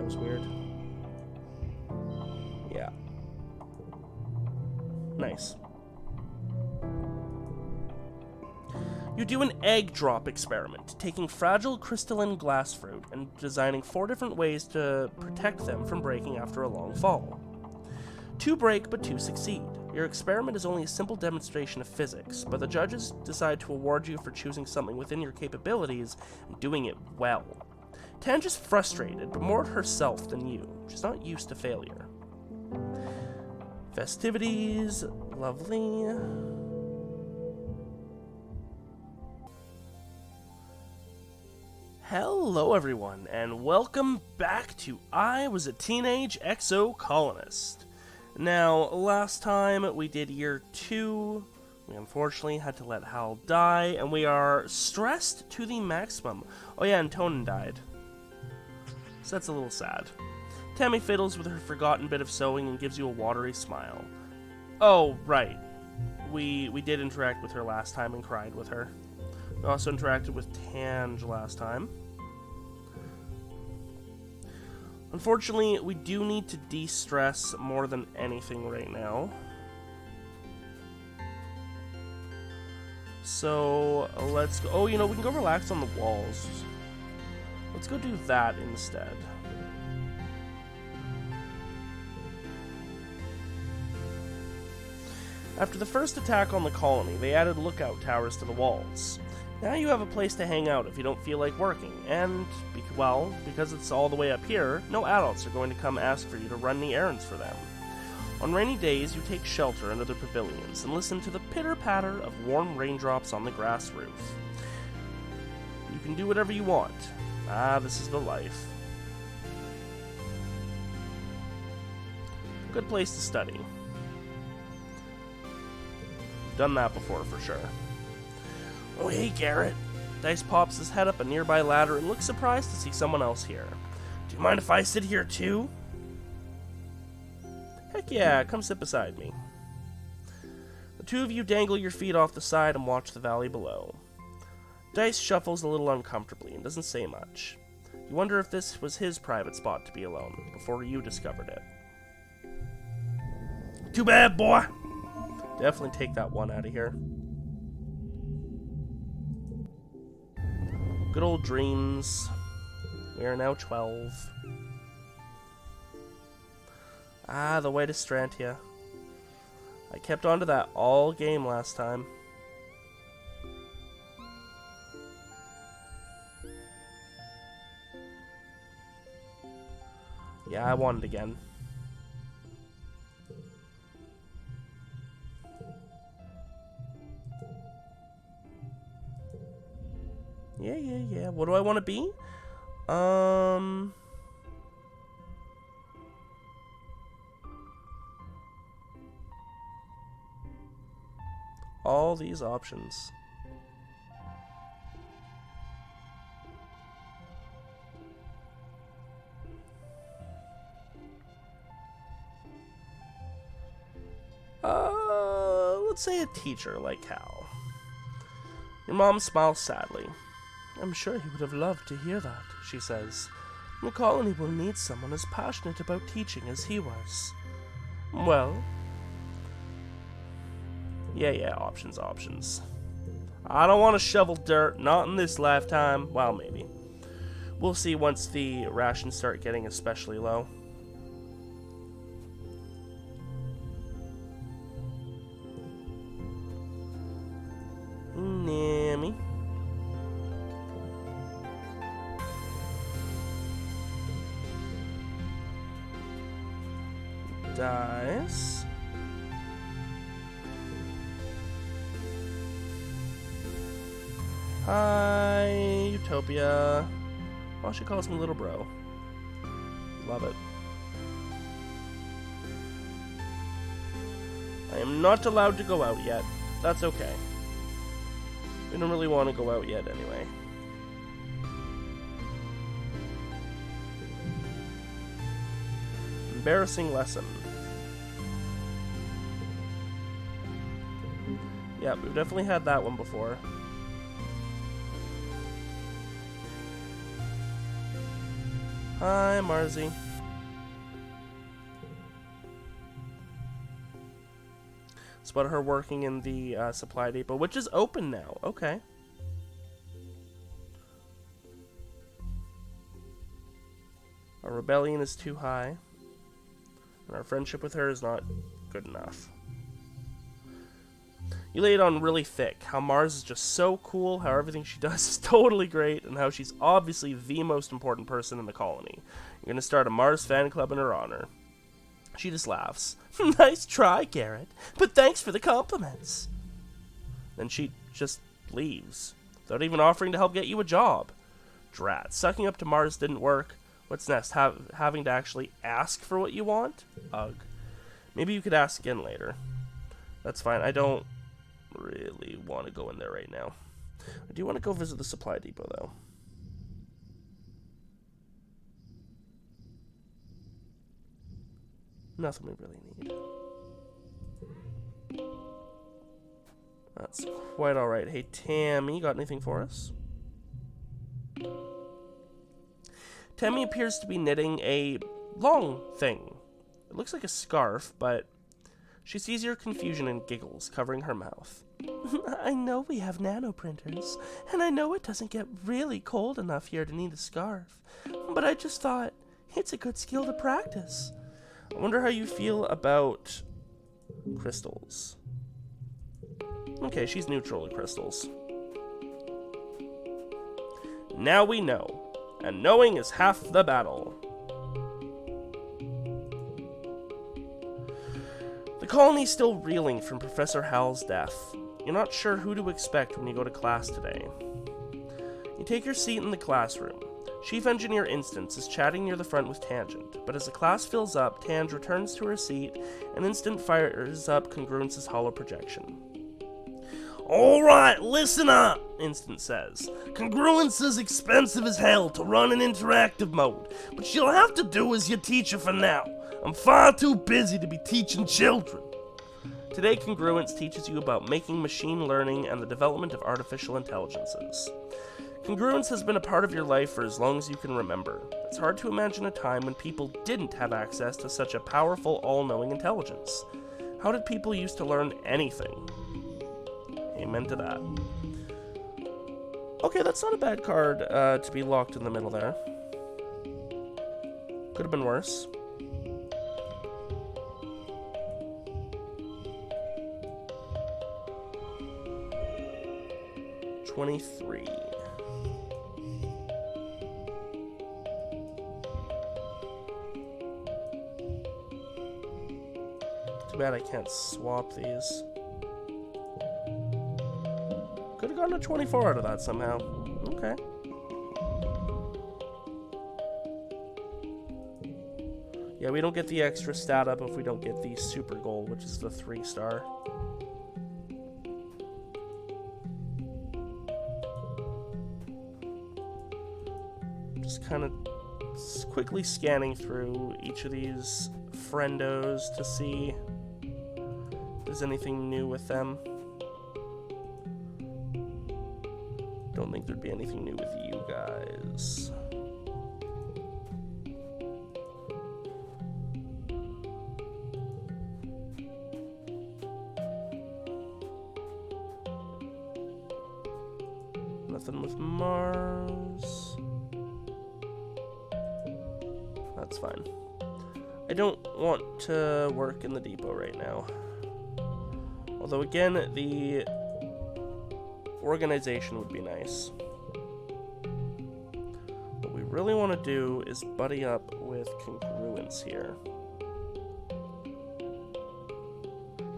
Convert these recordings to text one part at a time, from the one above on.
was weird. Yeah. Nice. You do an egg drop experiment, taking fragile crystalline glass fruit and designing 4 different ways to protect them from breaking after a long fall. 2 break, but 2 succeed. Your experiment is only a simple demonstration of physics, but the judges decide to award you for choosing something within your capabilities and doing it well. Tang is frustrated, but more at herself than you. She's not used to failure. Festivities, lovely. Hello everyone, and welcome back to I Was a Teenage Exocolonist. Now, last time we did year 2, we unfortunately had to let Hal die, and we are stressed to the maximum. Oh yeah, and Tonin died. So that's a little sad. Tammy fiddles with her forgotten bit of sewing and gives you a watery smile. Oh, right. We did interact with her last time and cried with her. We also interacted with Tang last time. Unfortunately, we do need to de-stress more than anything right now. So, let's go... Oh, you know, we can go relax on the walls. Let's go do that instead. After the first attack on the colony, they added lookout towers to the walls. Now you have a place to hang out if you don't feel like working, and, well, because it's all the way up here, no adults are going to come ask for you to run any errands for them. On rainy days, you take shelter under the pavilions and listen to the pitter-patter of warm raindrops on the grass roof. You can do whatever you want. Ah, this is the life. Good place to study. Done that before, for sure. Oh, hey, Garrett. Dice pops his head up a nearby ladder and looks surprised to see someone else here. Do you mind if I sit here, too? Heck yeah, come sit beside me. The two of you dangle your feet off the side and watch the valley below. Dice shuffles a little uncomfortably and doesn't say much. You wonder if this was his private spot to be alone, before you discovered it. Too bad, boy! Definitely take that one out of here. Good old dreams. We are now 12. Ah, the way to Strantia. I kept on to that all game last time. Yeah, I won it again. Yeah. What do I want to be? All these options. Let's say a teacher like Hal. Your mom smiles sadly. I'm sure he would have loved to hear that, she says. The colony will need someone as passionate about teaching as he was. Well... Yeah, options. I don't want to shovel dirt, not in this lifetime. Well, maybe. We'll see once the rations start getting especially low. Nammy. Dice. Hi, Utopia. Oh, she calls me little bro. Love it. I am not allowed to go out yet. That's okay. We don't really want to go out yet anyway. Embarrassing lesson. Yeah, we've definitely had that one before. Hi, Marzi. Spot her working in the supply depot, which is open now. Okay. Our rebellion is too high, and our friendship with her is not good enough. You lay it on really thick, how Mars is just so cool, how everything she does is totally great, and how she's obviously the most important person in the colony. You're gonna start a Mars fan club in her honor. She just laughs. Nice try, Garrett, but thanks for the compliments. Then she just leaves, without even offering to help get you a job. Drat, sucking up to Mars didn't work. What's next, having to actually ask for what you want? Ugh. Maybe you could ask again later. That's fine, I don't really want to go in there right now. I do want to go visit the supply depot, though. Nothing we really need. That's quite alright. Hey, Tammy, got anything for us? Tammy appears to be knitting a long thing. It looks like a scarf, but she sees your confusion and giggles, covering her mouth. I know we have nanoprinters, and I know it doesn't get really cold enough here to need a scarf, but I just thought it's a good skill to practice. I wonder how you feel about crystals. Okay, she's neutral to crystals. Now we know, and knowing is half the battle. The colony's still reeling from Professor Hal's death. You're not sure who to expect when you go to class today. You take your seat in the classroom. Chief Engineer Instance is chatting near the front with Tangent, but as the class fills up, Tang returns to her seat and Instant fires up Congruence's hollow projection. Alright, listen up, Instant says. Congruence is expensive as hell to run in interactive mode, but you'll have to do as your teacher for now. I'm far too busy to be teaching children. Today, Congruence teaches you about making machine learning and the development of artificial intelligences. Congruence has been a part of your life for as long as you can remember. It's hard to imagine a time when people didn't have access to such a powerful, all-knowing intelligence. How did people used to learn anything? Amen to that. Okay, that's not a bad card to be locked in the middle there. Could have been worse. $23. Too bad I can't swap these. Could have gotten a 24 out of that somehow. Okay. Yeah, we don't get the extra stat up if we don't get the super goal, which is the 3-star. Just kind of quickly scanning through each of these friendos to see if there's anything new with them. Don't think there'd be anything new with you guys. Nothing with Mars. That's fine. I don't want to work in the depot right now. Although again, the organization would be nice. What we really want to do is buddy up with Congruence here.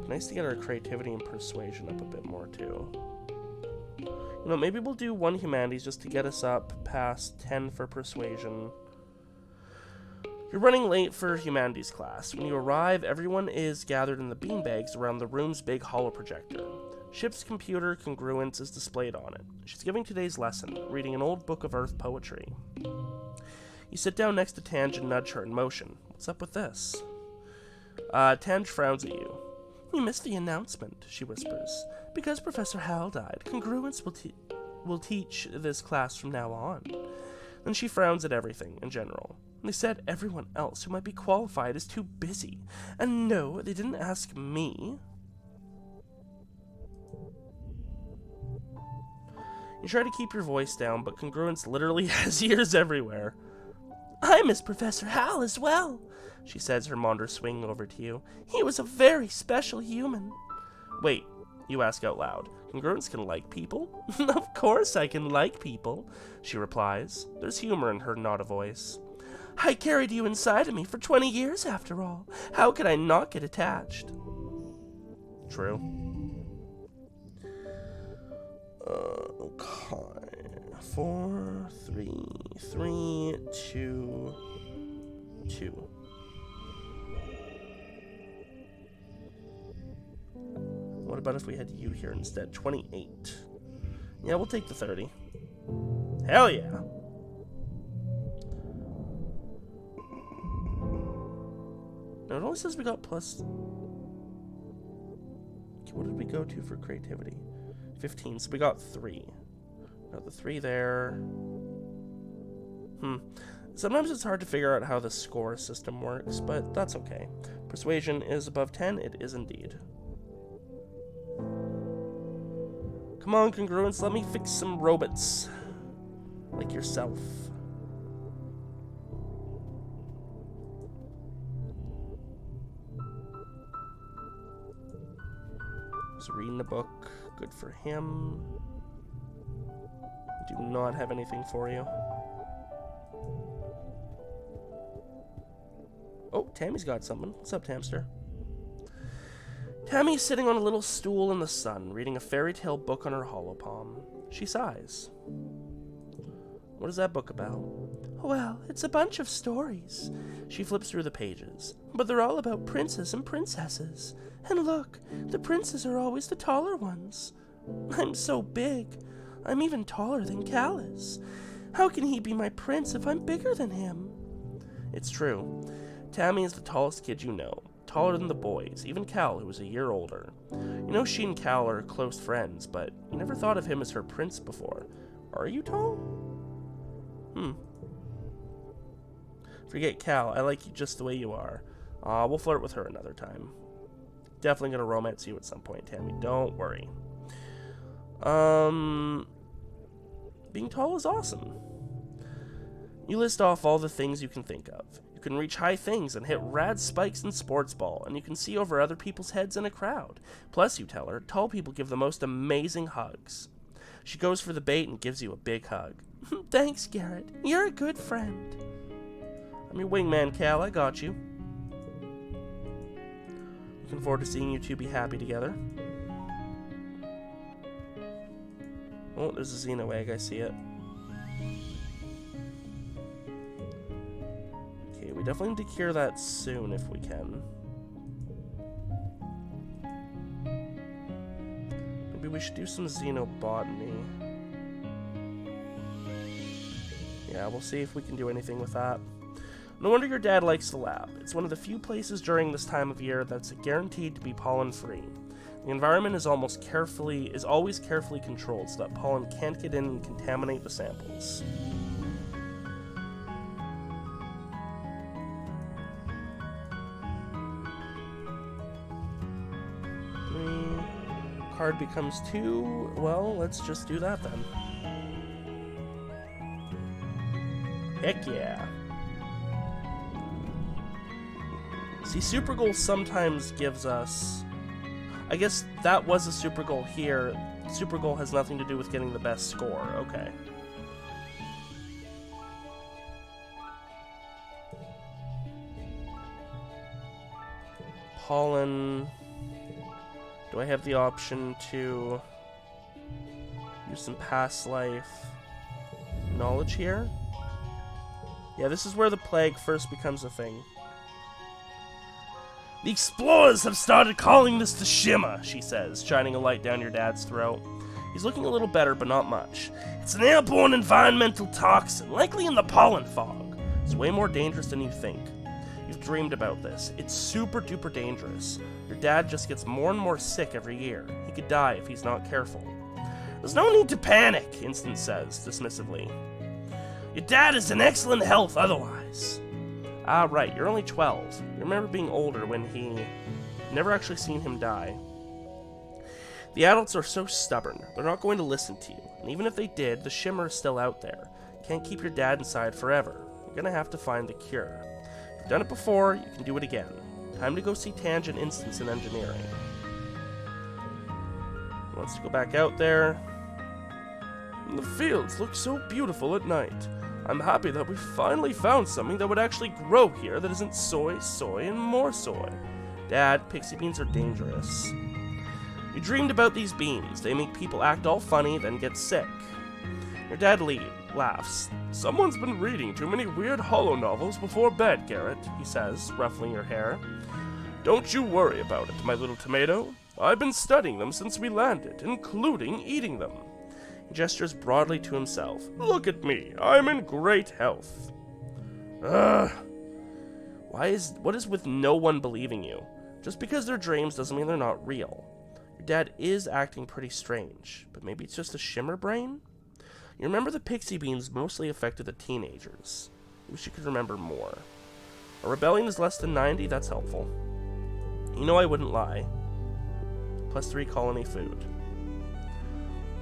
Nice to get our creativity and persuasion up a bit more too. You know, maybe we'll do 1 humanities just to get us up past 10 for persuasion. You're running late for humanities class. When you arrive, everyone is gathered in the beanbags around the room's big holo projector. Ship's computer Congruence is displayed on it. She's giving today's lesson, reading an old book of Earth poetry. You sit down next to Tang and nudge her in motion. What's up with this? Tang frowns at you. You missed the announcement, she whispers. Because Professor Hal died, Congruence will teach this class from now on. Then she frowns at everything, in general. They said everyone else who might be qualified is too busy. And no, they didn't ask me. You try to keep your voice down, but Congruence literally has ears everywhere. I miss Professor Hal as well, she says, her monitor swinging over to you. He was a very special human. Wait, you ask out loud. Congruence can like people? Of course I can like people, she replies. There's humor in her not a voice. I carried you inside of me for 20 years after all. How could I not get attached? True. Okay. 4, 3, 3, 2, 2. What about if we had you here instead? 28. Yeah, we'll take the 30. Hell yeah. No, it only says we got plus... Okay, what did we go to for creativity? 15, so we got 3. Got the 3 there. Sometimes it's hard to figure out how the score system works, but that's okay. Persuasion is above 10, it is indeed. Come on, Congruence, let me fix some robots. Like yourself. He's reading a book. Good for him. Do not have anything for you. Oh, Tammy's got something. What's up, Tamster? Tammy's sitting on a little stool in the sun, reading a fairy tale book on her holopalm. She sighs. What is that book about? Well, it's a bunch of stories. She flips through the pages. But they're all about princes and princesses. And look, the princes are always the taller ones. I'm so big. I'm even taller than Cal is. How can he be my prince if I'm bigger than him? It's true. Tammy is the tallest kid you know. Taller than the boys, even Cal, who was a year older. You know she and Cal are close friends, but you never thought of him as her prince before. Are you tall? Forget Cal, I like you just the way you are. We'll flirt with her another time. Definitely gonna romance you at some point, Tammy, don't worry. Being tall is awesome. You list off all the things you can think of. You can reach high things and hit rad spikes in sports ball, and you can see over other people's heads in a crowd. Plus, you tell her, tall people give the most amazing hugs. She goes for the bait and gives you a big hug. Thanks, Garrett. You're a good friend. I'm your wingman, Cal. I got you. Looking forward to seeing you two be happy together. Oh, there's a Xeno egg. I see it. Okay, we definitely need to cure that soon if we can. Maybe we should do some xenobotany. Yeah, we'll see if we can do anything with that. No wonder your dad likes the lab. It's one of the few places during this time of year that's guaranteed to be pollen-free. The environment is always carefully controlled so that pollen can't get in and contaminate the samples. Card becomes 2. Well, let's just do that then. Heck yeah. See, Super Goal sometimes gives us... I guess that was a Super Goal here. Super Goal has nothing to do with getting the best score. Okay. Pollen... Do I have the option to use some past life knowledge here? Yeah, this is where the plague first becomes a thing. The explorers have started calling this the Shimmer, she says, shining a light down your dad's throat. He's looking a little better, but not much. It's an airborne environmental toxin, likely in the pollen fog. It's way more dangerous than you think. You've dreamed about this. It's super duper dangerous. Your dad just gets more and more sick every year. He could die if he's not careful. There's no need to panic, Instant says, dismissively. Your dad is in excellent health otherwise. Ah, right, you're only 12. You remember being older when he... Never actually seen him die. The adults are so stubborn. They're not going to listen to you. And even if they did, the Shimmer is still out there. Can't keep your dad inside forever. You're gonna have to find the cure. You've done it before, you can do it again. Time to go see Tangent Instance in Engineering. He wants to go back out there. The fields look so beautiful at night. I'm happy that we finally found something that would actually grow here that isn't soy, and more soy. Dad, pixie beans are dangerous. You dreamed about these beans. They make people act all funny, then get sick. Your dad laughs. Someone's been reading too many weird holo novels before bed, Garrett, he says, ruffling your hair. Don't you worry about it, my little tomato. I've been studying them since we landed, including eating them. He gestures broadly to himself. Look at me. I'm in great health. What is with no one believing you? Just because they're dreams doesn't mean they're not real. Your dad is acting pretty strange, but maybe it's just a Shimmer brain? You remember the pixie beans mostly affected the teenagers. I wish you could remember more. A rebellion is less than 90, that's helpful. You know I wouldn't lie. +3 colony food.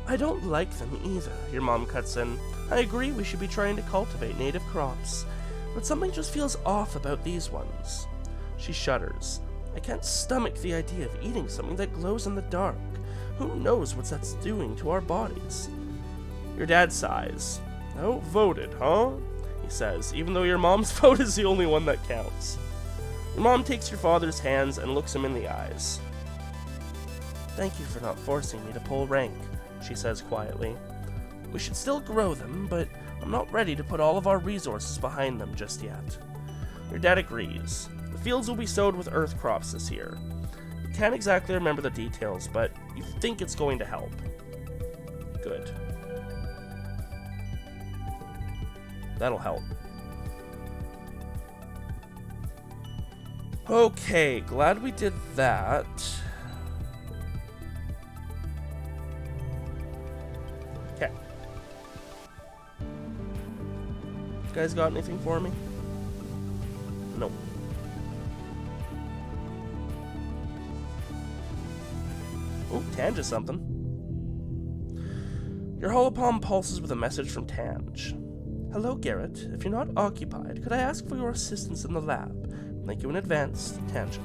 I don't like them either, your mom cuts in. I agree we should be trying to cultivate native crops, but something just feels off about these ones. She shudders. I can't stomach the idea of eating something that glows in the dark. Who knows what that's doing to our bodies? Your dad sighs. Outvoted, huh? He says, even though your mom's vote is the only one that counts. Your mom takes your father's hands and looks him in the eyes. Thank you for not forcing me to pull rank, she says quietly. We should still grow them, but I'm not ready to put all of our resources behind them just yet. Your dad agrees. The fields will be sowed with earth crops this year. You can't exactly remember the details, but you think it's going to help. Good. That'll help. Okay, glad we did that. Okay. You guys got anything for me? Nope. Oh, Tang just something. Your holopalm pulses with a message from Tang. Hello, Garrett. If you're not occupied, could I ask for your assistance in the lab? Thank you in advance, Tangent.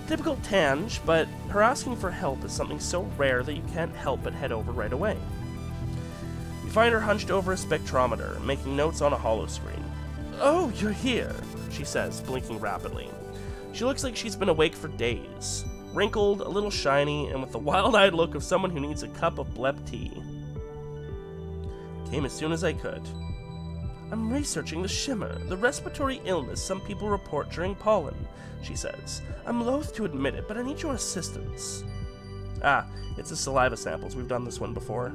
Typical Tang, but her asking for help is something so rare that you can't help but head over right away. You find her hunched over a spectrometer, making notes on a holoscreen. Oh, you're here, she says, blinking rapidly. She looks like she's been awake for days. Wrinkled, a little shiny, and with the wild-eyed look of someone who needs a cup of blep tea. Came as soon as I could. I'm researching the Shimmer, the respiratory illness some people report during pollen, she says. I'm loath to admit it, but I need your assistance. Ah, it's the saliva samples. We've done this one before.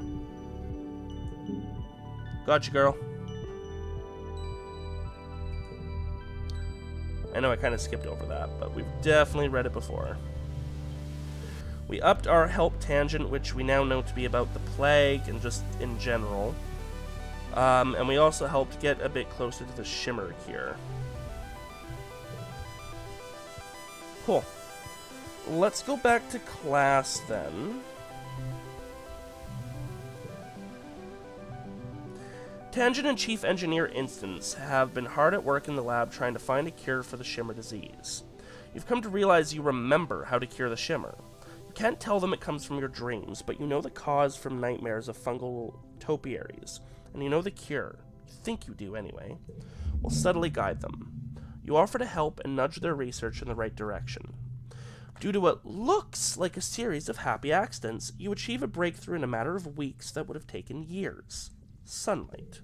Gotcha, girl. I know I kind of skipped over that, but we've definitely read it before. We upped our help tangent, which we now know to be about the plague and just in general. And we also helped get a bit closer to the Shimmer here. Cool. Let's go back to class then. Tangent and Chief Engineer Instance have been hard at work in the lab trying to find a cure for the Shimmer disease. You've come to realize you remember how to cure the Shimmer. You can't tell them it comes from your dreams, but you know the cause from nightmares of fungal topiaries, and you know the cure. You think you do anyway. We'll subtly guide them. You offer to help and nudge their research in the right direction. Due to what looks like a series of happy accidents, you achieve a breakthrough in a matter of weeks that would have taken years. Sunlight.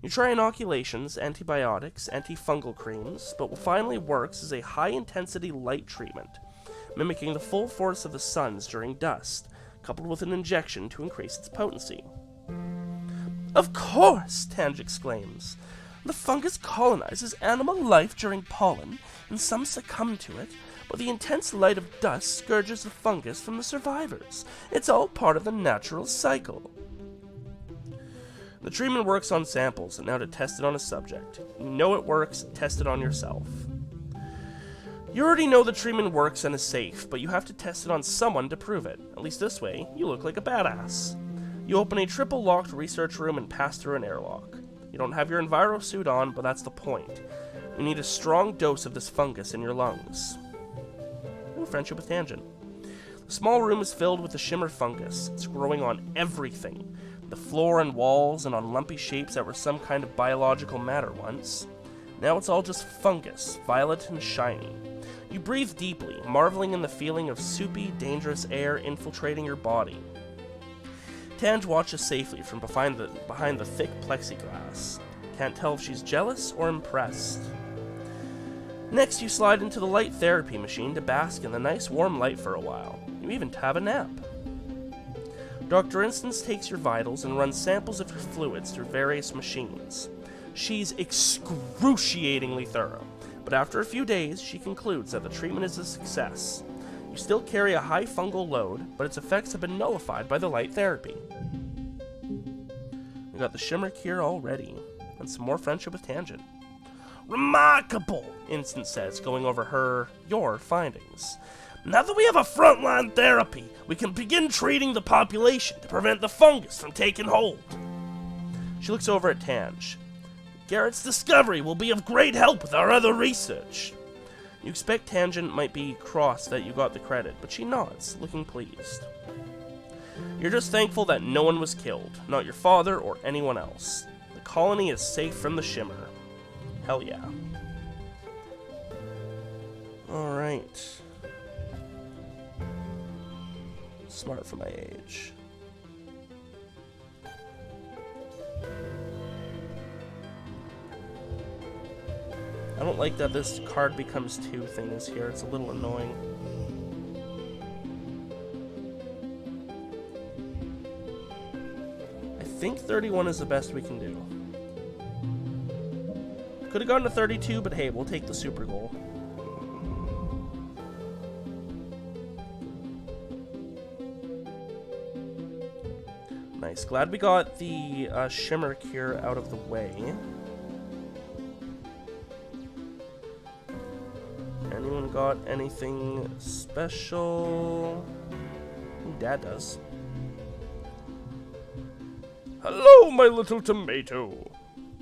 You try inoculations, antibiotics, antifungal creams, but what finally works is a high-intensity light treatment, mimicking the full force of the sun's during dusk, coupled with an injection to increase its potency. Of course, Tang exclaims. The fungus colonizes animal life during pollen, and some succumb to it, but the intense light of dust scourges the fungus from the survivors. It's all part of the natural cycle. The treatment works on samples, and now to test it on a subject. You know it works, test it on yourself. You already know the treatment works and is safe, but you have to test it on someone to prove it. At least this way, you look like a badass. You open a triple-locked research room and pass through an airlock. You don't have your enviro suit on, but that's the point. You need a strong dose of this fungus in your lungs. Ooh, friendship with Tangent. The small room is filled with the Shimmer fungus. It's growing on everything. The floor and walls, and on lumpy shapes that were some kind of biological matter once. Now it's all just fungus, violet and shiny. You breathe deeply, marveling in the feeling of soupy, dangerous air infiltrating your body. Tang watches safely from behind the thick plexiglass. Can't tell if she's jealous or impressed. Next, you slide into the light therapy machine to bask in the nice warm light for a while. You even have a nap. Dr. Instance takes your vitals and runs samples of your fluids through various machines. She's excruciatingly thorough, but after a few days, she concludes that the treatment is a success. You still carry a high fungal load, but its effects have been nullified by the light therapy. We got the Shimmer cure already, and some more friendship with Tangent. Remarkable, Instance says, going over your findings. Now that we have a frontline therapy, we can begin treating the population to prevent the fungus from taking hold. She looks over at Tang. Garrett's discovery will be of great help with our other research. You expect Tangent might be cross that you got the credit, but she nods, looking pleased. You're just thankful that no one was killed, not your father or anyone else. The colony is safe from the Shimmer. Hell yeah. Alright. Smart for my age. I don't like that this card becomes two things here. It's a little annoying. I think 31 is the best we can do. Could have gone to 32, but hey, we'll take the super goal. Nice. Glad we got the Shimmer cure out of the way. Anyone got anything special? Ooh, Dad does. Hello, my little tomato.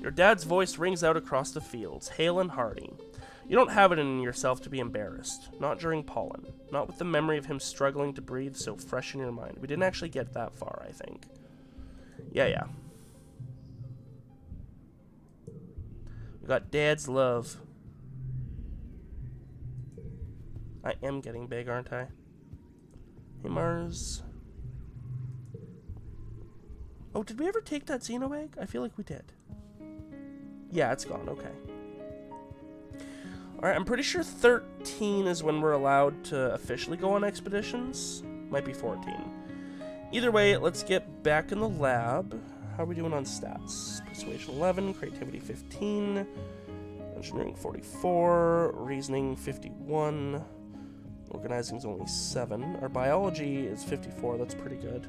Your dad's voice rings out across the fields, hale and hearty. You don't have it in yourself to be embarrassed. Not during pollen. Not with the memory of him struggling to breathe so fresh in your mind. We didn't actually get that far, I think. Yeah. We got Dad's love. I am getting big, aren't I? Hey, Mars. Oh, did we ever take that Xeno egg? I feel like we did. Yeah, it's gone. Okay. Alright, I'm pretty sure 13 is when we're allowed to officially go on expeditions. Might be 14. Either way, let's get back in the lab. How are we doing on stats? Persuasion 11, creativity 15, engineering 44, reasoning 51, organizing is only 7. Our biology is 54, that's pretty good.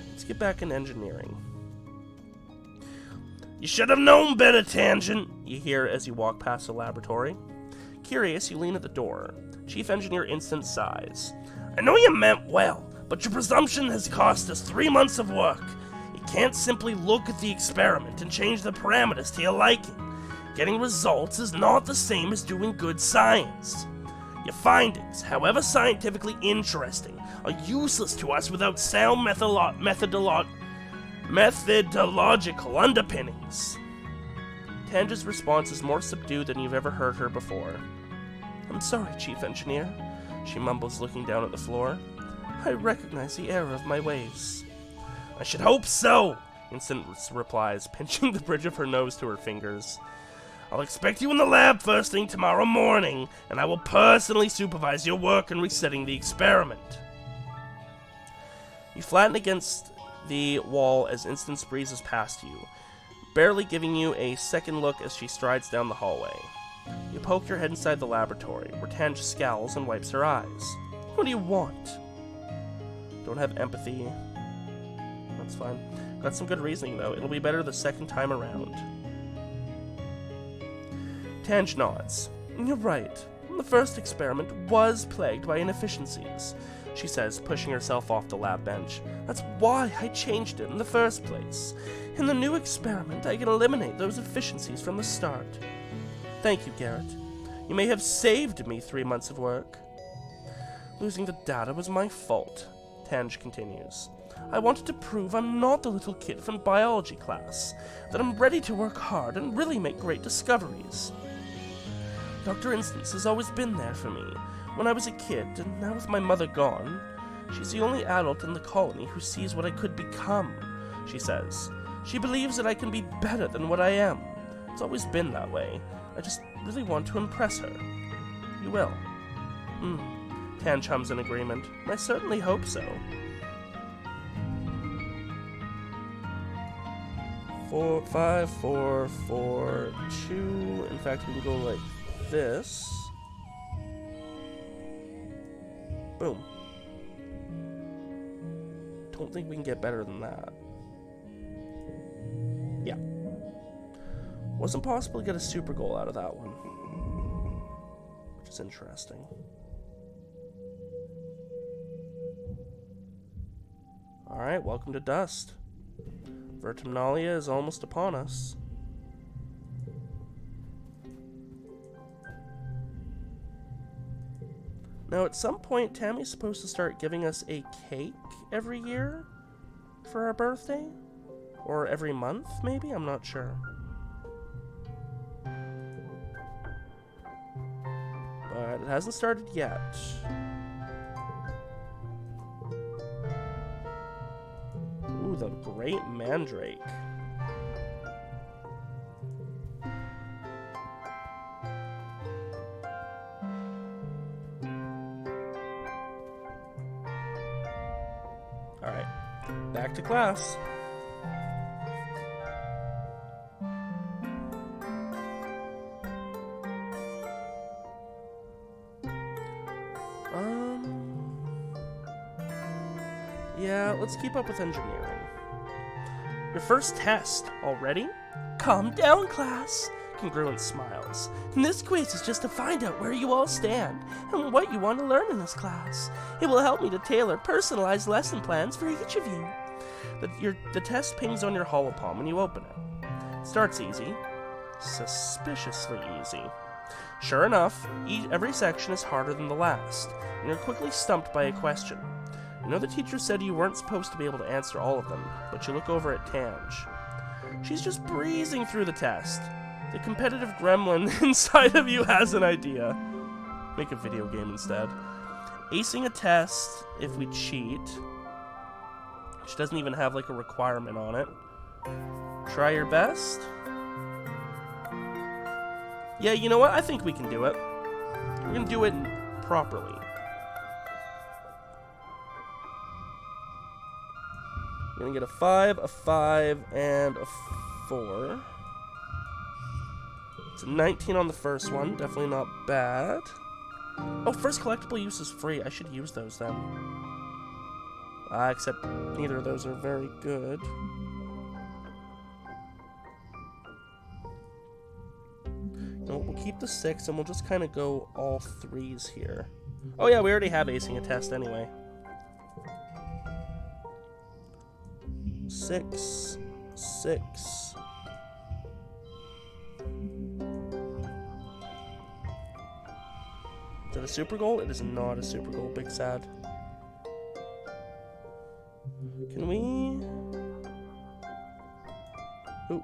Let's get back in engineering. You should have known better, Tangent, you hear as you walk past the laboratory. Curious, you lean at the door. Chief Engineer Instance sighs. I know you meant well, but your presumption has cost us 3 months of work. You can't simply look at the experiment and change the parameters to your liking. Getting results is not the same as doing good science. Your findings, however scientifically interesting, are useless to us without sound methodological underpinnings. Tangent's response is more subdued than you've ever heard her before. I'm sorry, Chief Engineer, she mumbles, looking down at the floor. I recognize the error of my ways. I should hope so, Instance replies, pinching the bridge of her nose to her fingers. I'll expect you in the lab first thing tomorrow morning, and I will personally supervise your work in resetting the experiment. You flatten against the wall as Instance breezes past you, barely giving you a second look as she strides down the hallway. You poke your head inside the laboratory, where Tang scowls and wipes her eyes. What do you want? Don't have empathy. That's fine. Got some good reasoning, though. It'll be better the second time around. Tang nods. You're right. The first experiment was plagued by inefficiencies, she says, pushing herself off the lab bench. That's why I changed it in the first place. In the new experiment, I can eliminate those efficiencies from the start. Thank you, Garrett. You may have saved me 3 months of work. Losing the data was my fault, Tang continues. I wanted to prove I'm not the little kid from biology class, that I'm ready to work hard and really make great discoveries. Dr. Instance has always been there for me when I was a kid, and now with my mother gone, she's the only adult in the colony who sees what I could become, she says. She believes that I can be better than what I am. It's always been that way. I just really want to impress her. You will. Tang chums in agreement. I certainly hope so. 4, 5, 4, 4, 2. In fact, we can go like this. Boom. Don't think we can get better than that. Yeah. Wasn't possible to get a super goal out of that one. Which is interesting. Alright, welcome to Dust. Vertimnalia is almost upon us. Now, at some point, Tammy's supposed to start giving us a cake every year for our birthday? Or every month, maybe? I'm not sure. But it hasn't started yet. Ooh, the Great Mandrake. Alright, back to class. Yeah, let's keep up with engineering. Your first test already? Calm down, class. Congruent smiles. This quiz is just to find out where you all stand and what you want to learn in this class. It will help me to tailor personalized lesson plans for each of you. The test pings on your holopalm when you open it. Starts easy. Suspiciously easy. Sure enough, every section is harder than the last, and you're quickly stumped by a question. You know the teacher said you weren't supposed to be able to answer all of them, but you look over at Tang. She's just breezing through the test. The competitive gremlin inside of you has an idea. Make a video game instead. Acing a test if we cheat. Which doesn't even have like a requirement on it. Try your best. Yeah, you know what? I think we can do it. We're gonna do it properly. We're gonna get a 5, a 5, and a 4. It's a 19 on the first one. Definitely not bad. Oh, first collectible use is free. I should use those then. Except neither of those are very good. No, we'll keep the 6 and we'll just kind of go all 3s here. Oh yeah, we already have acing a test anyway. 6, 6. Is that a super goal? It is not a super goal. Big sad. Can we? Ooh.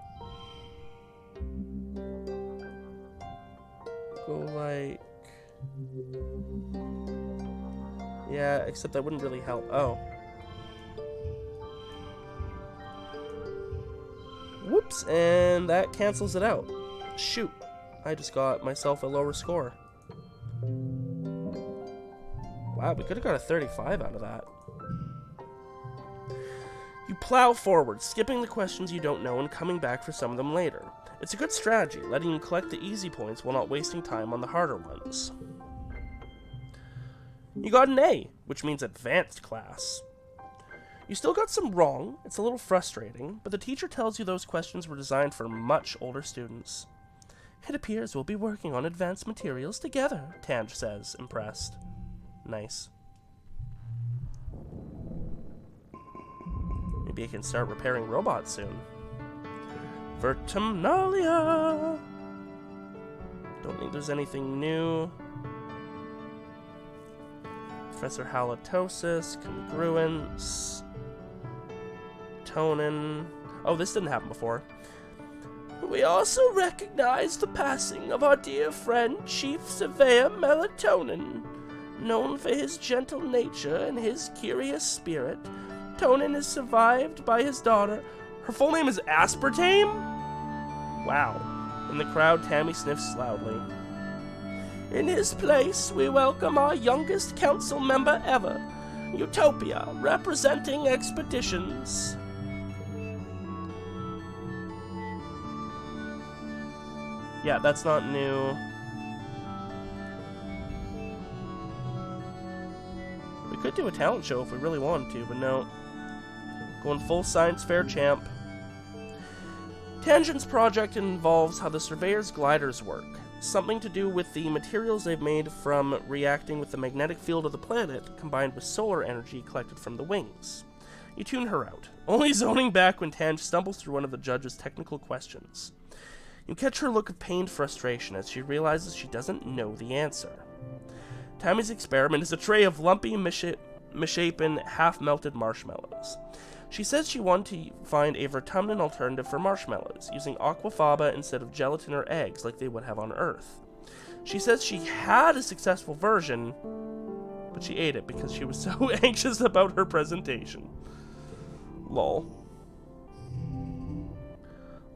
Go like. Yeah, except that wouldn't really help. Oh. Whoops, and that cancels it out. Shoot. I just got myself a lower score. Wow, we could have got a 35 out of that. You plow forward, skipping the questions you don't know and coming back for some of them later. It's a good strategy, letting you collect the easy points while not wasting time on the harder ones. You got an A, which means advanced class. You still got some wrong. It's a little frustrating, but the teacher tells you those questions were designed for much older students. It appears we'll be working on advanced materials together, Tang says, impressed. Nice. Maybe I can start repairing robots soon. Vertimnalia! Don't think there's anything new. Professor Halitosis, Congruence, Tonin. Oh, this didn't happen before. We also recognize the passing of our dear friend, Chief Surveyor Melatonin. Known for his gentle nature and his curious spirit, Tonin is survived by his daughter. Her full name is Aspartame? Wow. In the crowd, Tammy sniffs loudly. In his place, we welcome our youngest council member ever, Utopia, representing expeditions. Yeah, that's not new. We could do a talent show if we really wanted to, but no. Going full science fair champ. Tangent's project involves how the Surveyor's gliders work. Something to do with the materials they've made from reacting with the magnetic field of the planet, combined with solar energy collected from the wings. You tune her out, only zoning back when Tang stumbles through one of the judge's technical questions. You catch her look of pained frustration as she realizes she doesn't know the answer. Tammy's experiment is a tray of lumpy, misshapen, half-melted marshmallows. She says she wanted to find a vertumnant alternative for marshmallows, using aquafaba instead of gelatin or eggs like they would have on Earth. She says she had a successful version, but she ate it because she was so anxious about her presentation. Lol.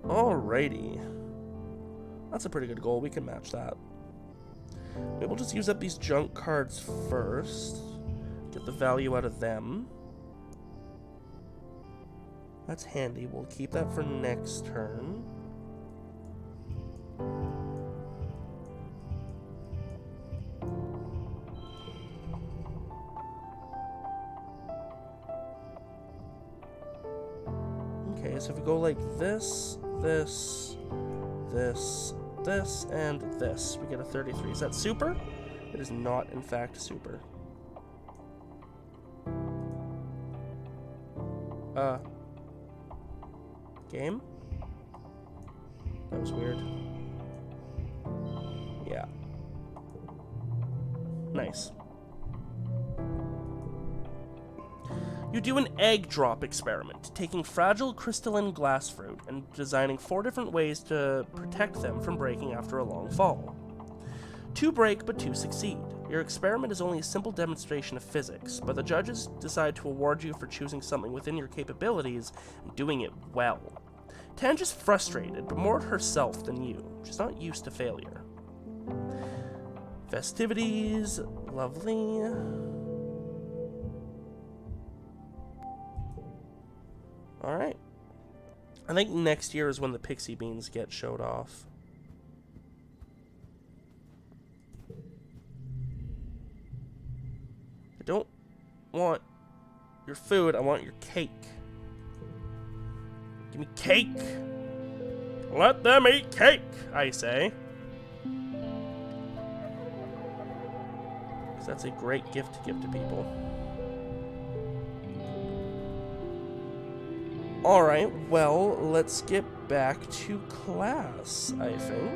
Alrighty. That's a pretty good goal, we can match that. Maybe we'll just use up these junk cards first. Get the value out of them. That's handy. We'll keep that for next turn. Okay, so if we go like this, this, this, this, and this, we get a 33. Is that super? It is not, in fact, super. Game? That was weird. Yeah. Nice. You do an egg drop experiment, taking fragile crystalline glass fruit and designing 4 different ways to protect them from breaking after a long fall. 2 break, but 2 succeed. Your experiment is only a simple demonstration of physics, but the judges decide to award you for choosing something within your capabilities and doing it well. Tang is frustrated, but more at herself than you. She's not used to failure. Festivities, lovely. Alright. I think next year is when the pixie beans get showed off. I don't want your food, I want your cake. Give me cake! Let them eat cake, I say. Because that's a great gift to give to people. Alright, well, let's get back to class, I think.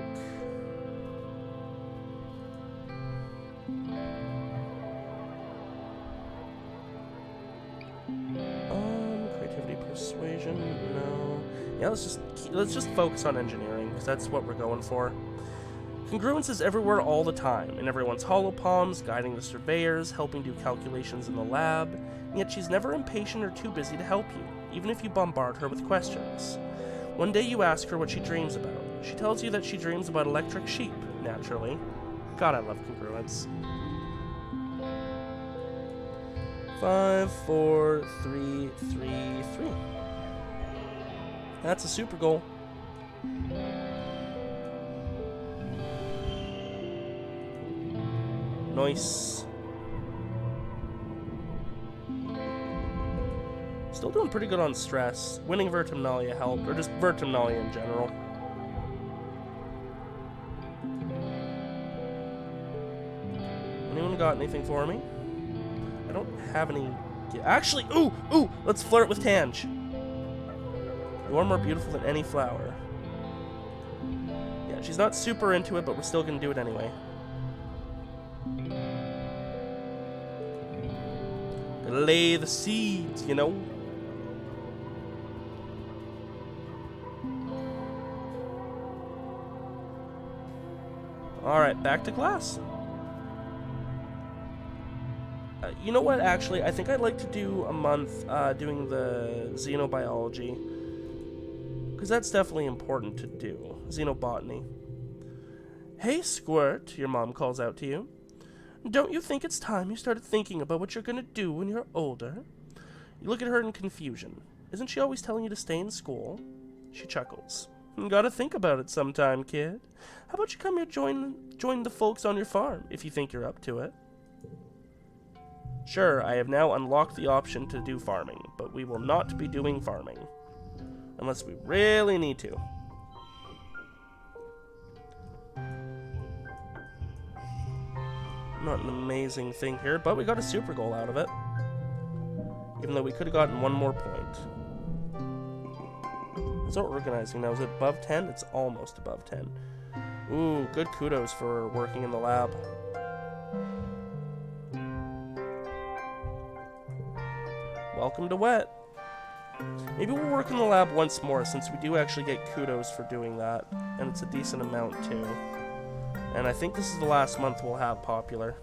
Creativity, persuasion, no. Yeah, let's just focus on engineering, because that's what we're going for. Congruence is everywhere all the time, in everyone's holopalms, guiding the surveyors, helping do calculations in the lab, and yet she's never impatient or too busy to help you, even if you bombard her with questions. One day you ask her what she dreams about. She tells you that she dreams about electric sheep, naturally. God, I love congruence. 5, 4, 3, 3, 3. That's a super goal. Nice. Still doing pretty good on stress. Winning Vertimnalia helped, or just Vertimnalia in general. Anyone got anything for me? I don't have any... Actually, ooh! Let's flirt with Tang. You are more beautiful than any flower. Yeah, she's not super into it, but we're still gonna do it anyway. Gotta lay the seeds, you know? Alright, back to class. You know what, actually, I think I'd like to do a month doing the xenobiology. Because that's definitely important to do. Xenobotany. Hey, Squirt, your mom calls out to you. Don't you think it's time you started thinking about what you're going to do when you're older? You look at her in confusion. Isn't she always telling you to stay in school? She chuckles. Gotta think about it sometime, kid. How about you come here join the folks on your farm, if you think you're up to it? Sure, I have now unlocked the option to do farming, but we will not be doing farming. Unless we really need to. Not an amazing thing here, but we got a super goal out of it. Even though we could have gotten one more point. So we're organizing now. Is it above 10? It's almost above 10. Ooh, good kudos for working in the lab. Welcome to wet. Maybe we'll work in the lab once more, since we do actually get kudos for doing that. And it's a decent amount, too. And I think this is the last month we'll have popular.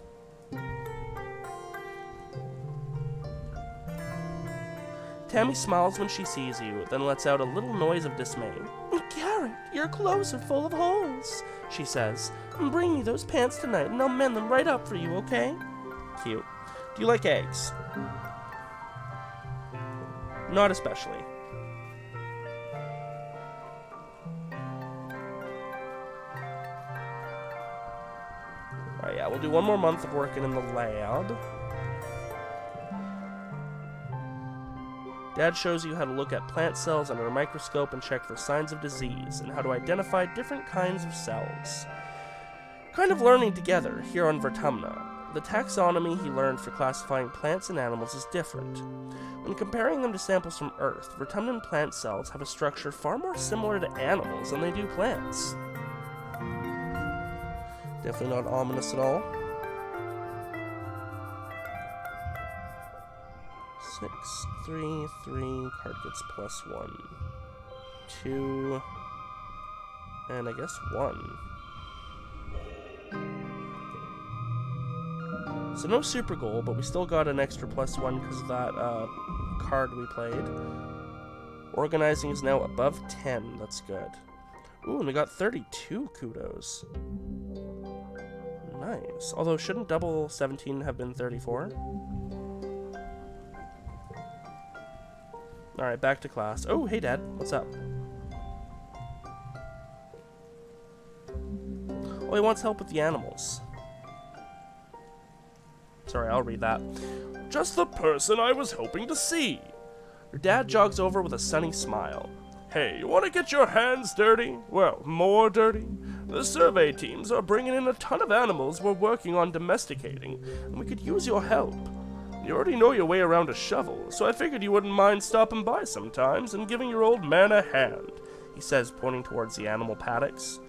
Tammy smiles when she sees you, then lets out a little noise of dismay. Garrett, your clothes are full of holes, she says. Bring me those pants tonight and I'll mend them right up for you, okay? Cute. Do you like eggs? Not especially. Alright, yeah, we'll do one more month of working in the lab. Dad shows you how to look at plant cells under a microscope and check for signs of disease, and how to identify different kinds of cells. Kind of learning together here on Vertumna. The taxonomy he learned for classifying plants and animals is different. When comparing them to samples from Earth, Vertumnan plant cells have a structure far more similar to animals than they do plants. Definitely not ominous at all. 6, 3, 3, card gets +1. 2, and I guess 1. So no super goal, but we still got an extra +1 because of that card we played. Organizing is now above 10, that's good. Ooh, and we got 32 kudos. Nice. Although, shouldn't double 17 have been 34? Alright, back to class. Oh, hey Dad, what's up? Oh, he wants help with the animals. Sorry, I'll read that. Just the person I was hoping to see. Your dad jogs over with a sunny smile. Hey, you want to get your hands dirty? Well, more dirty? The survey teams are bringing in a ton of animals we're working on domesticating, and we could use your help. You already know your way around a shovel, so I figured you wouldn't mind stopping by sometimes and giving your old man a hand, he says, pointing towards the animal paddocks.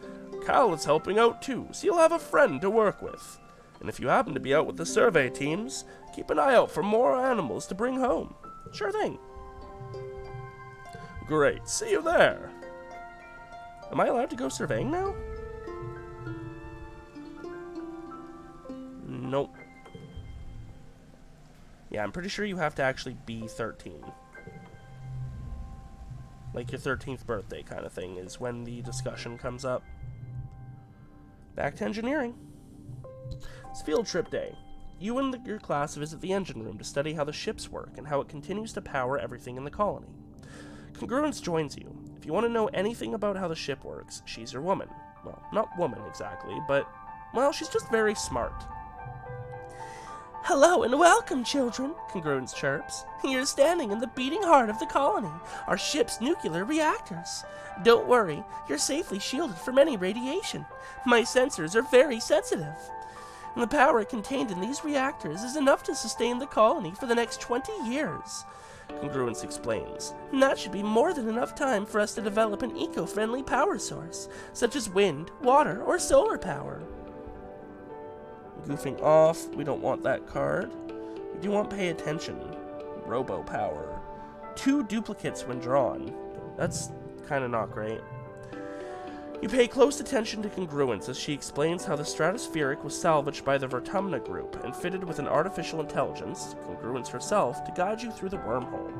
Cal is helping out too, so you'll have a friend to work with. And if you happen to be out with the survey teams, keep an eye out for more animals to bring home. Sure thing. Great, see you there. Am I allowed to go surveying now? Nope. Yeah, I'm pretty sure you have to actually be 13. Like your 13th birthday kind of thing is when the discussion comes up. Back to engineering. It's field trip day. You and your class visit the engine room to study how the ships work and how it continues to power everything in the colony. Congruence joins you. If you want to know anything about how the ship works, she's your woman. Well, not woman exactly, but, well, she's just very smart. Hello and welcome, children, Congruence chirps. You're standing in the beating heart of the colony, our ship's nuclear reactors. Don't worry, you're safely shielded from any radiation. My sensors are very sensitive. And the power contained in these reactors is enough to sustain the colony for the next 20 years. Congruence explains, and that should be more than enough time for us to develop an eco-friendly power source, such as wind, water, or solar power. Goofing off, we don't want that card. We do want pay attention. Robo power. 2 duplicates when drawn. That's kind of not great. You pay close attention to Congruence as she explains how the stratospheric was salvaged by the Vertumna group and fitted with an artificial intelligence, Congruence herself, to guide you through the wormhole.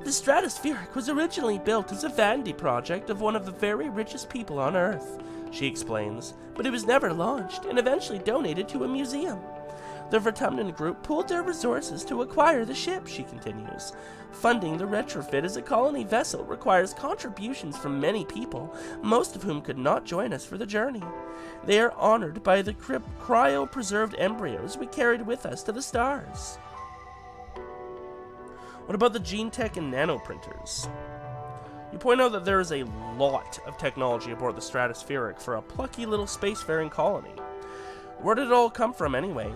The stratospheric was originally built as a vanity project of one of the very richest people on Earth, she explains, but it was never launched and eventually donated to a museum. The Vertumnan group pooled their resources to acquire the ship, she continues. Funding the retrofit as a colony vessel requires contributions from many people, most of whom could not join us for the journey. They are honored by the cryo-preserved embryos we carried with us to the stars. What about the gene tech and nanoprinters? You point out that there is a lot of technology aboard the stratospheric for a plucky little spacefaring colony. Where did it all come from anyway?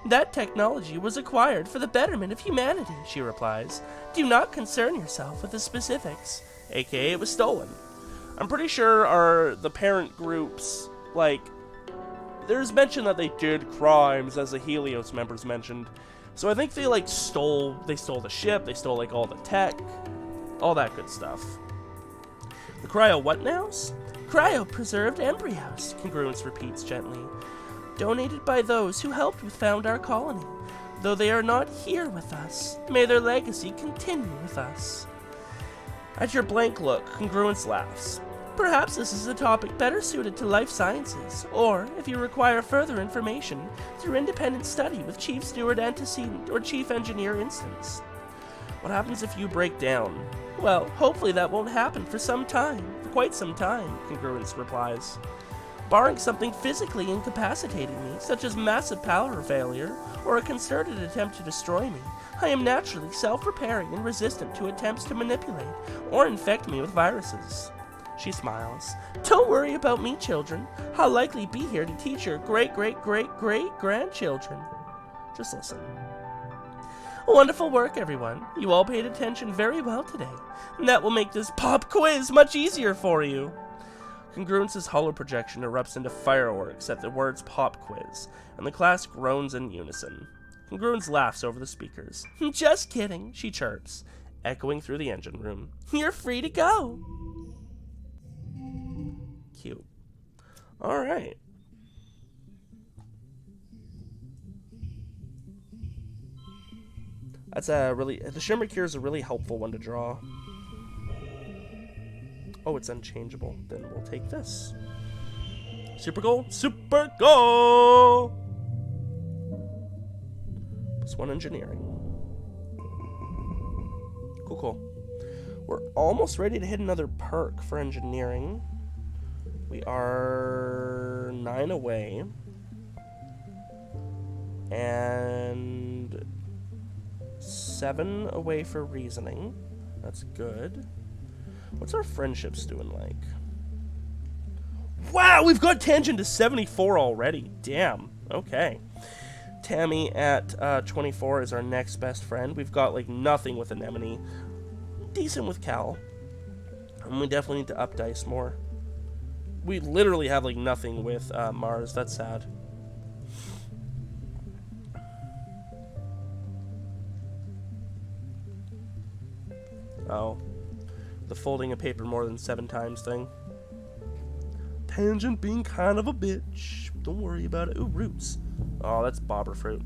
That technology was acquired for the betterment of humanity, she replies. Do not concern yourself with the specifics, aka it was stolen. I'm pretty sure the parent groups, there's mention that they did crimes, as the Helios members mentioned. So I think they stole the ship, they stole all the tech, all that good stuff. The cryo what nows? Cryo-preserved embryos, Congruence repeats gently. Donated by those who helped found our colony. Though they are not here with us, may their legacy continue with us. At your blank look, Congruence laughs. Perhaps this is a topic better suited to life sciences, or, if you require further information, through independent study with Chief Steward Antecedent or Chief Engineer Instance. What happens if you break down? Well, hopefully that won't happen for quite some time, Congruence replies. Barring something physically incapacitating me, such as massive power failure, or a concerted attempt to destroy me, I am naturally self-repairing and resistant to attempts to manipulate or infect me with viruses. She smiles. Don't worry about me, children. I'll likely be here to teach your great-great-great-great-grandchildren. Just listen. Wonderful work, everyone. You all paid attention very well today, and that will make this pop quiz much easier for you. Congruence's hollow projection erupts into fireworks at the words pop quiz, and the class groans in unison. Congruence laughs over the speakers. Just kidding, she chirps, echoing through the engine room. You're free to go. Cute. Alright. The Shimmer Cure is a really helpful one to draw. Oh, it's unchangeable. Then we'll take this. Super goal! Super goal! +1 engineering. Cool. We're almost ready to hit another perk for engineering. We are 9 away. And 7 away for reasoning. That's good. What's our friendships doing like? Wow, we've got tangent to 74 already. Damn. Okay. Tammy at 24 is our next best friend. We've got nothing with Anemone. Decent with Cal. And we definitely need to up dice more. We literally have nothing with Mars. That's sad. Oh. The folding a paper more than 7 times thing. Tangent being kind of a bitch. Don't worry about it. Ooh, roots. Oh, that's bobber fruit.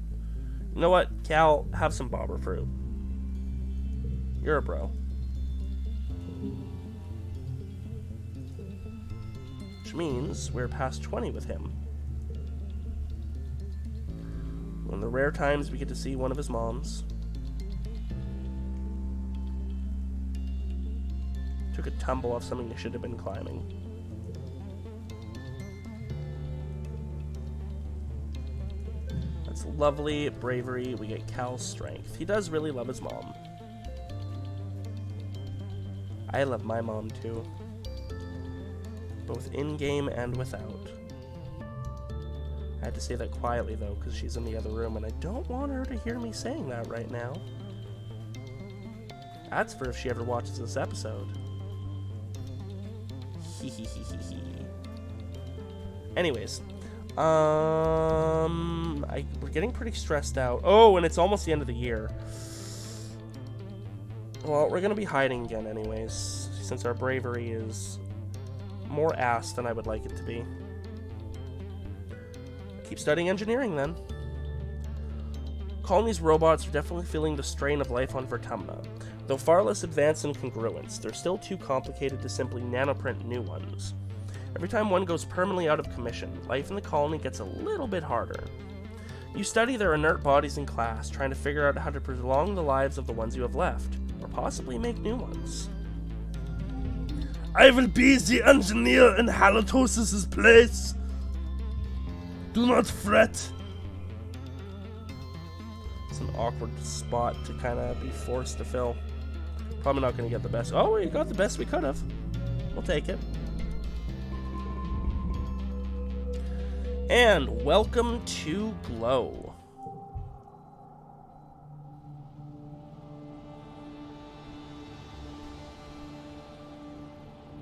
You know what? Cal, have some bobber fruit. You're a bro. Which means we're past 20 with him. One of the rare times we get to see one of his moms. Took a tumble off something they should have been climbing. That's lovely bravery, we get Cal's strength. He does really love his mom. I love my mom too. Both in-game and without. I had to say that quietly though, because she's in the other room and I don't want her to hear me saying that right now. That's for if she ever watches this episode. Anyways. We're getting pretty stressed out. Oh, and it's almost the end of the year. Well, we're gonna be hiding again anyways, since our bravery is more ass than I would like it to be. Keep studying engineering then. Colony's robots are definitely feeling the strain of life on Vertumna. Though far less advanced in congruence, they're still too complicated to simply nanoprint new ones. Every time one goes permanently out of commission, life in the colony gets a little bit harder. You study their inert bodies in class, trying to figure out how to prolong the lives of the ones you have left, or possibly make new ones. I will be the engineer in Halitosis' place. Do not fret. It's an awkward spot to kind of be forced to fill. Probably not going to get the best. Oh, we got the best we could have. We'll take it. And welcome to Glow.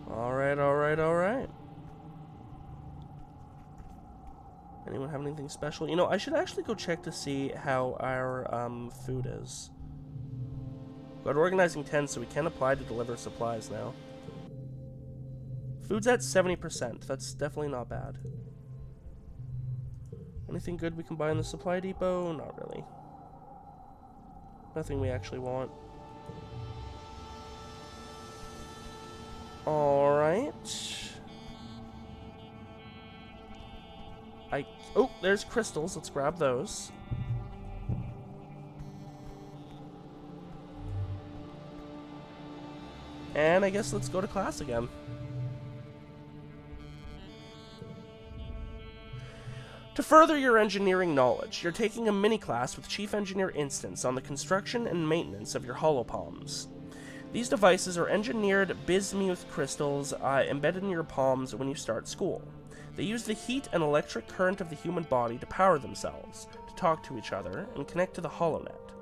Alright. Anyone have anything special? You know, I should actually go check to see how our food is. Got organizing 10, so we can apply to deliver supplies now. Food's at 70%. That's definitely not bad. Anything good we can buy in the supply depot? Not really. Nothing we actually want. Alright. Oh, there's crystals. Let's grab those. And I guess let's go to class again. To further your engineering knowledge, you're taking a mini-class with Chief Engineer Instance on the construction and maintenance of your holopalms. These devices are engineered bismuth crystals embedded in your palms when you start school. They use the heat and electric current of the human body to power themselves, to talk to each other, and connect to the holonet.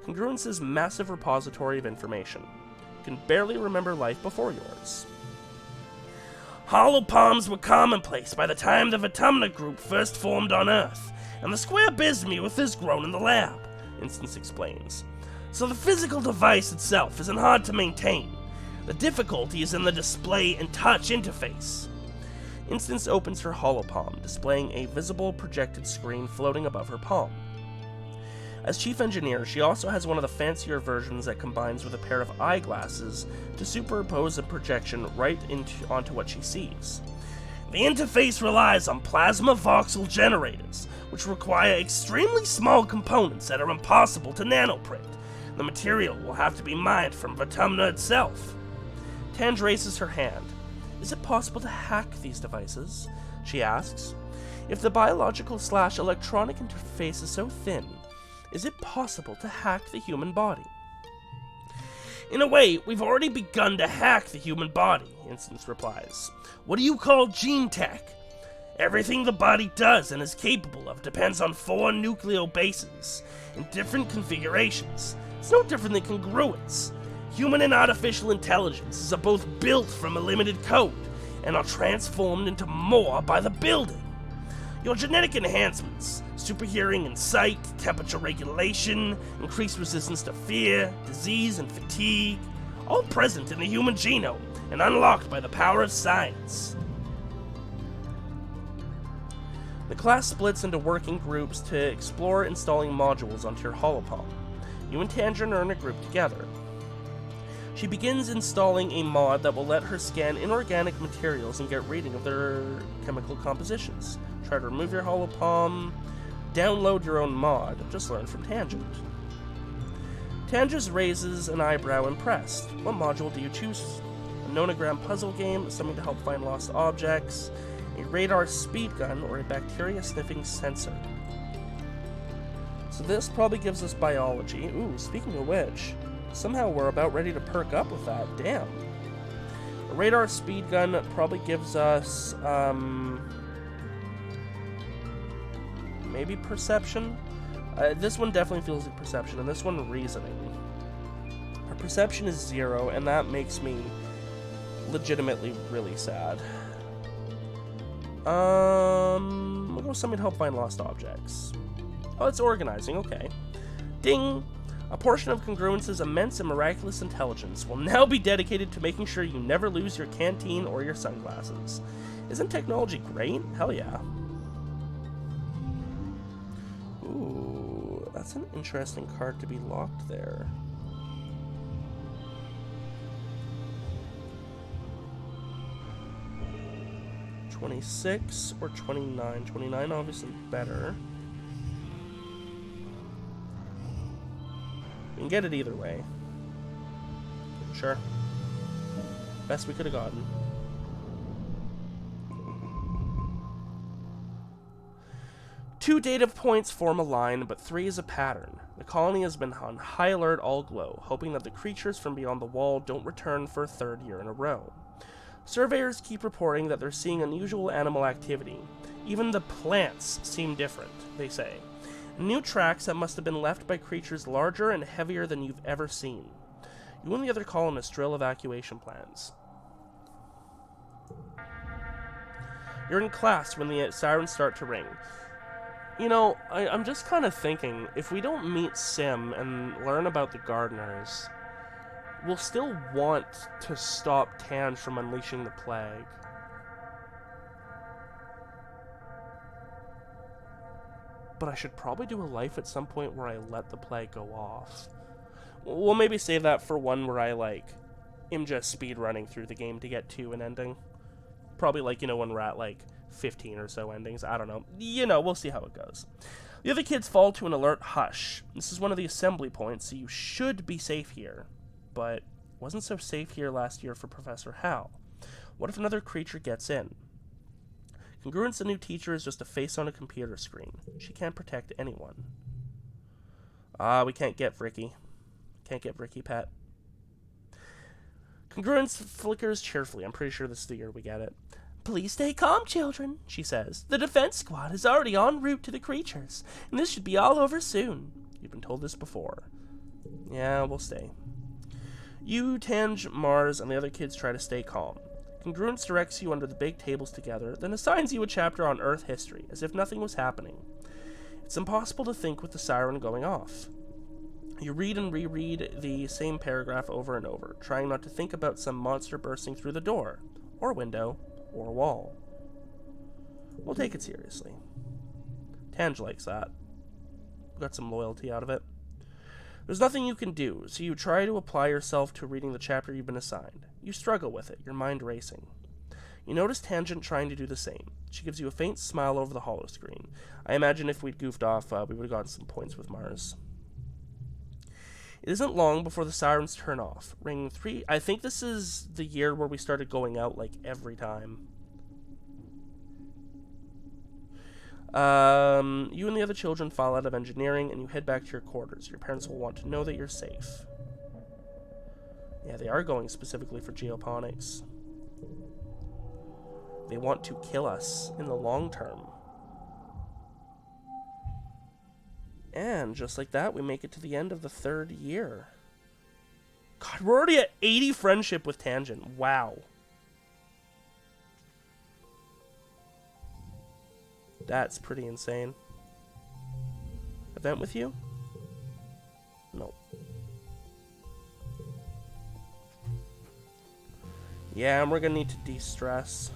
Congruence's massive repository of information. You can barely remember life before yours. Holopalms were commonplace by the time the Vertumna group first formed on Earth, and the square bismuth is grown in the lab, Instance explains. So the physical device itself isn't hard to maintain. The difficulty is in the display and touch interface. Instance opens her holopalm, displaying a visible projected screen floating above her palm. As chief engineer, she also has one of the fancier versions that combines with a pair of eyeglasses to superimpose a projection right onto what she sees. The interface relies on plasma voxel generators, which require extremely small components that are impossible to nanoprint. The material will have to be mined from Vertumna itself. Tang raises her hand. Is it possible to hack these devices? She asks. If the biological/electronic interface is so thin, is it possible to hack the human body? In a way, we've already begun to hack the human body, Instance replies. What do you call gene tech? Everything the body does and is capable of depends on 4 nucleobases in different configurations. It's no different than congruence. Human and artificial intelligences are both built from a limited code and are transformed into more by the building. Your genetic enhancements, superhearing in sight, temperature regulation, increased resistance to fear, disease, and fatigue, all present in the human genome and unlocked by the power of science. The class splits into working groups to explore installing modules onto your holopalm. You and Tangent are in a group together. She begins installing a mod that will let her scan inorganic materials and get reading of their chemical compositions. Try to remove your holopalm, download your own mod, just learn from Tangent. Tangent raises an eyebrow impressed. What module do you choose? A nonogram puzzle game, something to help find lost objects, a radar speed gun, or a bacteria sniffing sensor? So this probably gives us biology. Ooh, speaking of which, somehow we're about ready to perk up with that. Damn. A radar speed gun probably gives us, maybe perception? This one definitely feels like perception, and this one reasoning. Our perception is 0, and that makes me legitimately really sad. We'll go with something to help find lost objects. Oh, it's organizing, okay. Ding! A portion of Congruence's immense and miraculous intelligence will now be dedicated to making sure you never lose your canteen or your sunglasses. Isn't technology great? Hell yeah. Ooh, that's an interesting card to be locked there. $26 or $29? $29 obviously better. We can get it either way. Sure. Best we could have gotten. Two data points form a line, but 3 is a pattern. The colony has been on high alert all glow, hoping that the creatures from beyond the wall don't return for a 3rd year in a row. Surveyors keep reporting that they're seeing unusual animal activity. Even the plants seem different, they say. New tracks that must have been left by creatures larger and heavier than you've ever seen. You and the other colonists drill evacuation plans. You're in class when the sirens start to ring. You know, I'm just kind of thinking, if we don't meet Sim and learn about the gardeners, we'll still want to stop Tang from unleashing the plague. But I should probably do a life at some point where I let the plague go off. We'll maybe save that for one where I, like, am just speedrunning through the game to get to an ending. Probably, like, you know, when we're at, like, 15 or so endings. I don't know. You know, we'll see how it goes. The other kids fall to an alert hush. This is one of the assembly points, so you should be safe here. But wasn't so safe here last year for Professor Hal. What if another creature gets in? Congruence, the new teacher, is just a face on a computer screen. She can't protect anyone. We can't get Ricky. Can't get Ricky, pet. Congruence flickers cheerfully. I'm pretty sure this is the year we get it. Please stay calm, children, she says. The defense squad is already en route to the creatures, and this should be all over soon. You've been told this before. Yeah, we'll stay. You, Tang, Mars, and the other kids try to stay calm. Congruence directs you under the big tables together, then assigns you a chapter on Earth history, as if nothing was happening. It's impossible to think with the siren going off. You read and reread the same paragraph over and over, trying not to think about some monster bursting through the door, or window, or wall. We'll take it seriously. Tang likes that. Got some loyalty out of it. There's nothing you can do, so you try to apply yourself to reading the chapter you've been assigned. You struggle with it, your mind racing. You notice Tangent trying to do the same. She gives you a faint smile over the holoscreen. I imagine if we'd goofed off, we would have gotten some points with Mars. It isn't long before the sirens turn off. Ring 3. I think this is the year where we started going out, like, every time. You and the other children file out of engineering, and you head back to your quarters. Your parents will want to know that you're safe. Yeah, they are going specifically for geoponics. They want to kill us in the long term. And just like that, we make it to the end of the 3rd year. God, we're already at 80 friendship with Tangent. Wow. That's pretty insane. Event with you? No. Yeah, and we're gonna need to de-stress.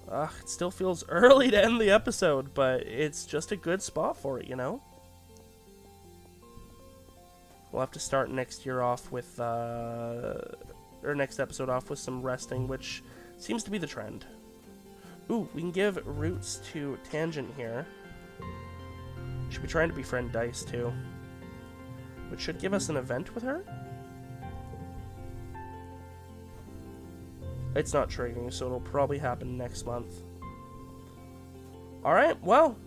It still feels early to end the episode, but it's just a good spot for it, you know? We'll have to start next year off with, or next episode off with some resting, which seems to be the trend. Ooh, we can give roots to Tangent here. Should be trying to befriend Dice, too. Which should give us an event with her? It's not triggering, so it'll probably happen next month. Alright, well,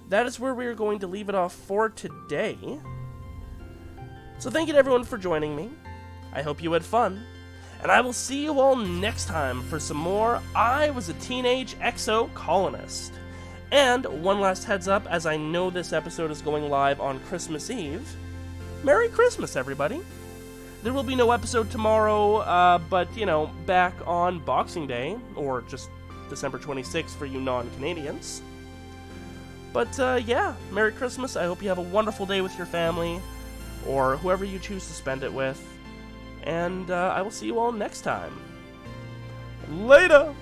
that is where we are going to leave it off for today. So thank you to everyone for joining me. I hope you had fun. And I will see you all next time for some more I Was a Teenage Exocolonist. And one last heads up, as I know this episode is going live on Christmas Eve. Merry Christmas, everybody! There will be no episode tomorrow, but, you know, back on Boxing Day, or just December 26th for you non-Canadians. But, yeah, Merry Christmas. I hope you have a wonderful day with your family, or whoever you choose to spend it with. And I will see you all next time. Later!